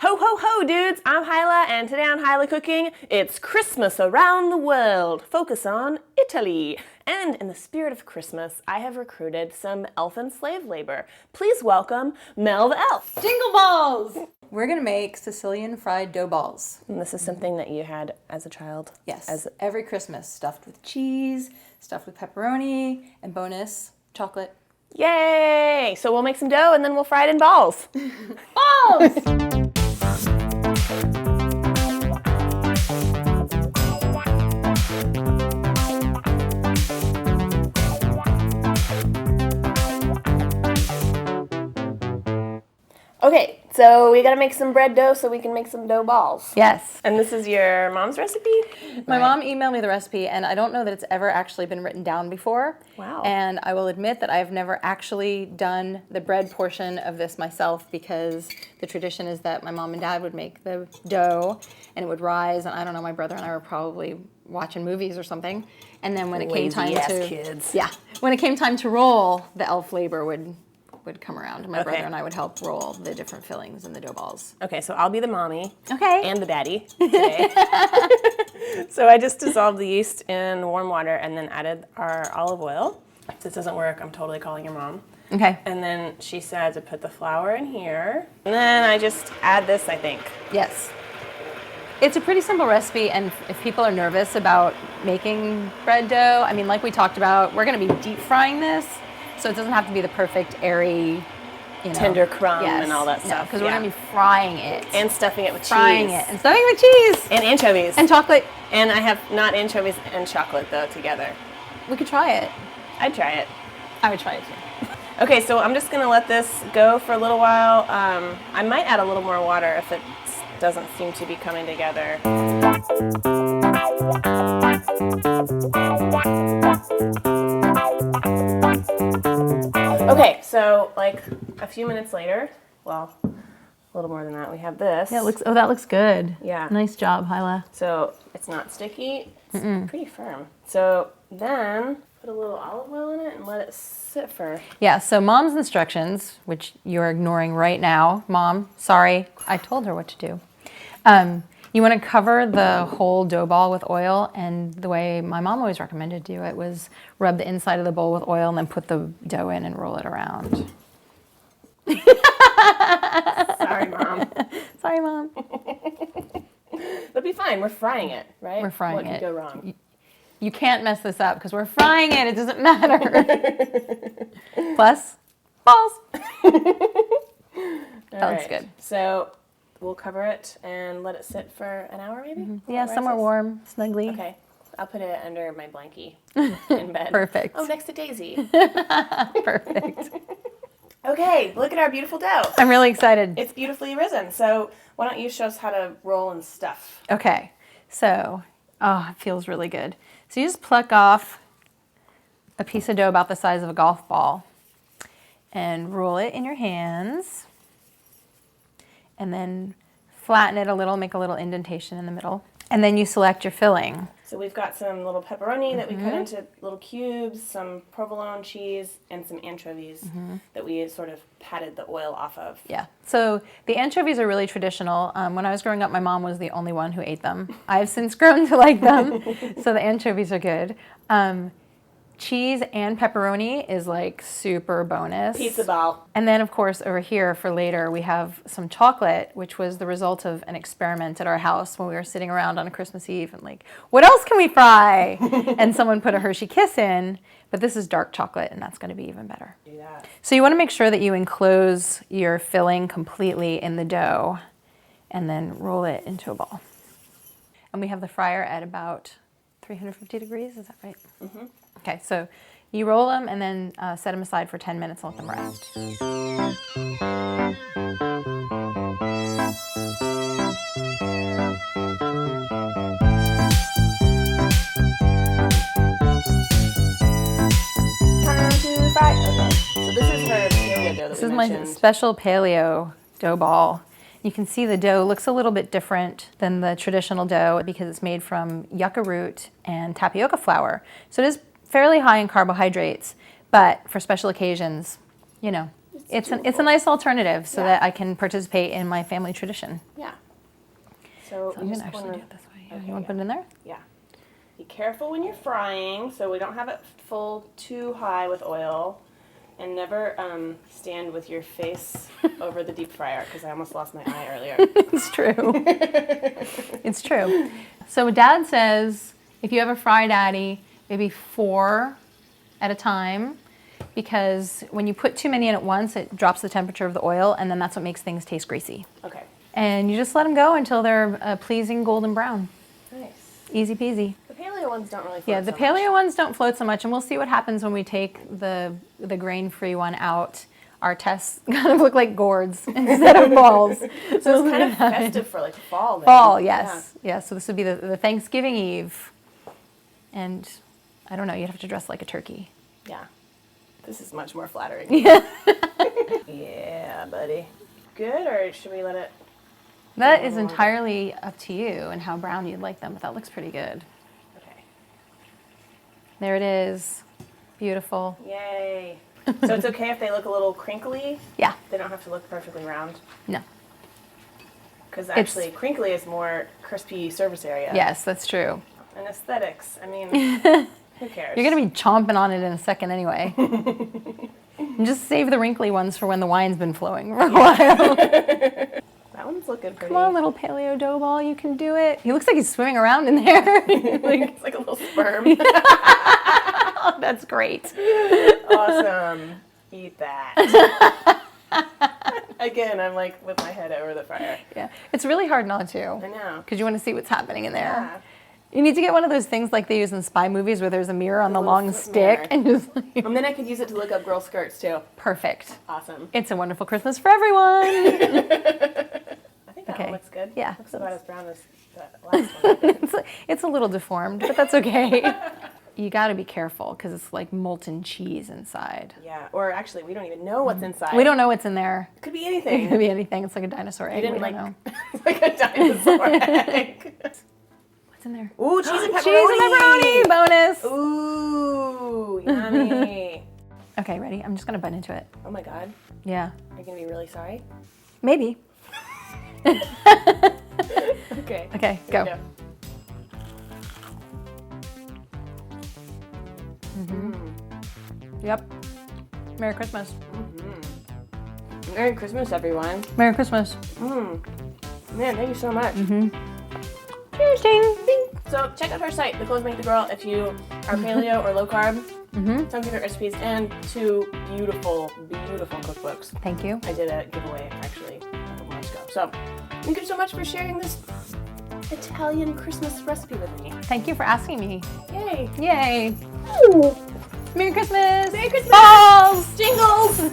Ho, ho, ho, dudes! I'm Hilah, and today on Hilah Cooking, it's Christmas around the world. Focus on Italy. And in the spirit of Christmas, I have recruited some elfin slave labor. Please welcome Mel the Elf. Jingle balls! We're gonna make Sicilian fried dough balls. And this is something that you had as a child? Yes, every Christmas, stuffed with cheese, stuffed with pepperoni, and bonus, chocolate. Yay! So we'll make some dough and then we'll fry it in balls. Balls! Okay, so we gotta make some bread dough so we can make some dough balls. Yes. And this is your mom's recipe? My mom emailed me the recipe, and I don't know that it's ever actually been written down before. Wow. And I will admit that I've never actually done the bread portion of this myself because the tradition is that my mom and dad would make the dough and it would rise, and I don't know, my brother and I were probably watching movies or something. And then when it came time to kids. Yeah. When it came time to roll, the elf labor would come around. My brother and I would help roll the different fillings in the dough balls. Okay, so I'll be the mommy. Okay. And the daddy today. So I just dissolved the yeast in warm water and then added our olive oil. If this doesn't work, I'm totally calling your mom. Okay. And then she said to put the flour in here. And then I just add this, I think. Yes. It's a pretty simple recipe, and if people are nervous about making bread dough, I mean, like we talked about, we're going to be deep frying this. So it doesn't have to be the perfect, airy, tender crumb and all that stuff. Because we're going to be frying it. And stuffing it with cheese. Frying it. And stuffing it with cheese. And anchovies. And chocolate. And I have not anchovies and chocolate, though, together. We could try it. I'd try it. I would try it, too. Okay, so I'm just going to let this go for a little while. I might add a little more water if it doesn't seem to be coming together. Okay, so like a few minutes later, well, a little more than that, we have this. Yeah, that looks good. Yeah. Nice job, Hilah. So it's not sticky, it's pretty firm. So then put a little olive oil in it and let it sit for... Yeah, so Mom's instructions, which you're ignoring right now. Mom, sorry, I told her what to do. You want to cover the whole dough ball with oil, and the way my mom always recommended to do it was rub the inside of the bowl with oil and then put the dough in and roll it around. Sorry, Mom. Sorry, Mom. It'll be fine. We're frying it, right? We're frying it. What could go wrong? You can't mess this up because we're frying it. It doesn't matter. Plus, balls. That looks good. So we'll cover it and let it sit for an hour, maybe? Mm-hmm. Yeah, somewhere warm, snugly. Okay. I'll put it under my blankie in bed. Perfect. Oh, next to Daisy. Perfect. Okay, look at our beautiful dough. I'm really excited. It's beautifully risen. So why don't you show us how to roll and stuff? Okay. So, it feels really good. So you just pluck off a piece of dough about the size of a golf ball and roll it in your hands. And then flatten it a little, make a little indentation in the middle. And then you select your filling. So we've got some little pepperoni that we cut into little cubes, some provolone cheese, and some anchovies that we sort of patted the oil off of. Yeah. So the anchovies are really traditional. When I was growing up, my mom was the only one who ate them. I've since grown to like them, so the anchovies are good. Cheese and pepperoni is like super bonus. Pizza ball. And then, of course, over here for later, we have some chocolate, which was the result of an experiment at our house when we were sitting around on a Christmas Eve and like, what else can we fry? And someone put a Hershey Kiss in, but this is dark chocolate, and that's going to be even better. Do that. So you want to make sure that you enclose your filling completely in the dough and then roll it into a ball. And we have the fryer at about 350 degrees, is that right? Mm-hmm. Okay, so you roll them and then set them aside for 10 minutes and let them rest. Time to fry. Okay, so this is her paleo dough that This we is mentioned. my special paleo dough ball. You can see the dough looks a little bit different than the traditional dough because it's made from yucca root and tapioca flour. So it is fairly high in carbohydrates, but for special occasions, you know, Just it's a nice alternative so Yeah. that I can participate in my family tradition. Yeah. So I'm you gonna just actually wanna- do it this way. Okay, You want to yeah. put it in there? Yeah. Be careful when you're frying, so we don't have it full too high with oil. And never stand with your face over the deep fryer, because I almost lost my eye earlier. It's true. It's true. So Dad says if you have a fry daddy, maybe 4 at a time, because when you put too many in at once, it drops the temperature of the oil, and then that's what makes things taste greasy. Okay. And you just let them go until they're a pleasing golden brown. Nice. Easy peasy. The paleo ones don't really float Yeah, the so paleo much. ones don't float so much, and we'll see what happens when we take the grain-free one out. Our tests kind of look like gourds instead of balls. So it's kind of festive for like fall. Then. Fall, yes. Yeah, so this would be the Thanksgiving Eve. And I don't know, you'd have to dress like a turkey. Yeah. This is much more flattering. Yeah. Yeah, buddy. Good, or should we let it? That is entirely up to you and how brown you'd like them, but that looks pretty good. Okay. There it is. Beautiful. Yay. So it's okay if they look a little crinkly? Yeah. They don't have to look perfectly round? No. Because actually, crinkly is more crispy surface area. Yes, that's true. And aesthetics. I mean, who cares? You're going to be chomping on it in a second anyway. And just save the wrinkly ones for when the wine's been flowing for a while. That one's looking pretty. Come on, little paleo dough ball, you can do it. He looks like he's swimming around in there. It's like a little sperm. Oh, that's great. Awesome. Eat that. Again, I'm like with my head over the fryer. Yeah, it's really hard not to. I know. Because you want to see what's happening in there. Yeah. You need to get one of those things like they use in spy movies where there's a mirror on the little long flip stick mirror. and just like, And then I could use it to look up girl skirts too. perfect. Awesome. It's a wonderful Christmas for everyone. I think that Okay. one looks good. Yeah. Looks about as brown as that last one. It's a little deformed, but that's okay. You got to be careful because it's like molten cheese inside. Yeah. Or actually, we don't even know what's inside. We don't know what's in there. Could be It anything. could be anything. It's like a dinosaur egg. You didn't We like. don't know. It's like a dinosaur egg. What's in there? Ooh, cheese and pepperoni. Cheese and pepperoni bonus. Ooh, yummy. Okay, ready? I'm just gonna bite into it. Oh my god. Yeah, Are you gonna be really sorry? maybe. Okay. Okay, Here go. we go. Yep. Merry Christmas. Merry Christmas, everyone. Merry Christmas. Man, thank you so much. Cheers, ding. So check out our site, The Clothes Make the Girl, if you are paleo or low carb. Some favorite recipes and 2 beautiful, beautiful cookbooks. Thank you. I did a giveaway actually a couple months ago. So thank you so much for sharing this Italian Christmas recipe with me. Thank you for asking me. Yay! Yay. Merry Christmas. Merry Christmas! Balls. Jingles!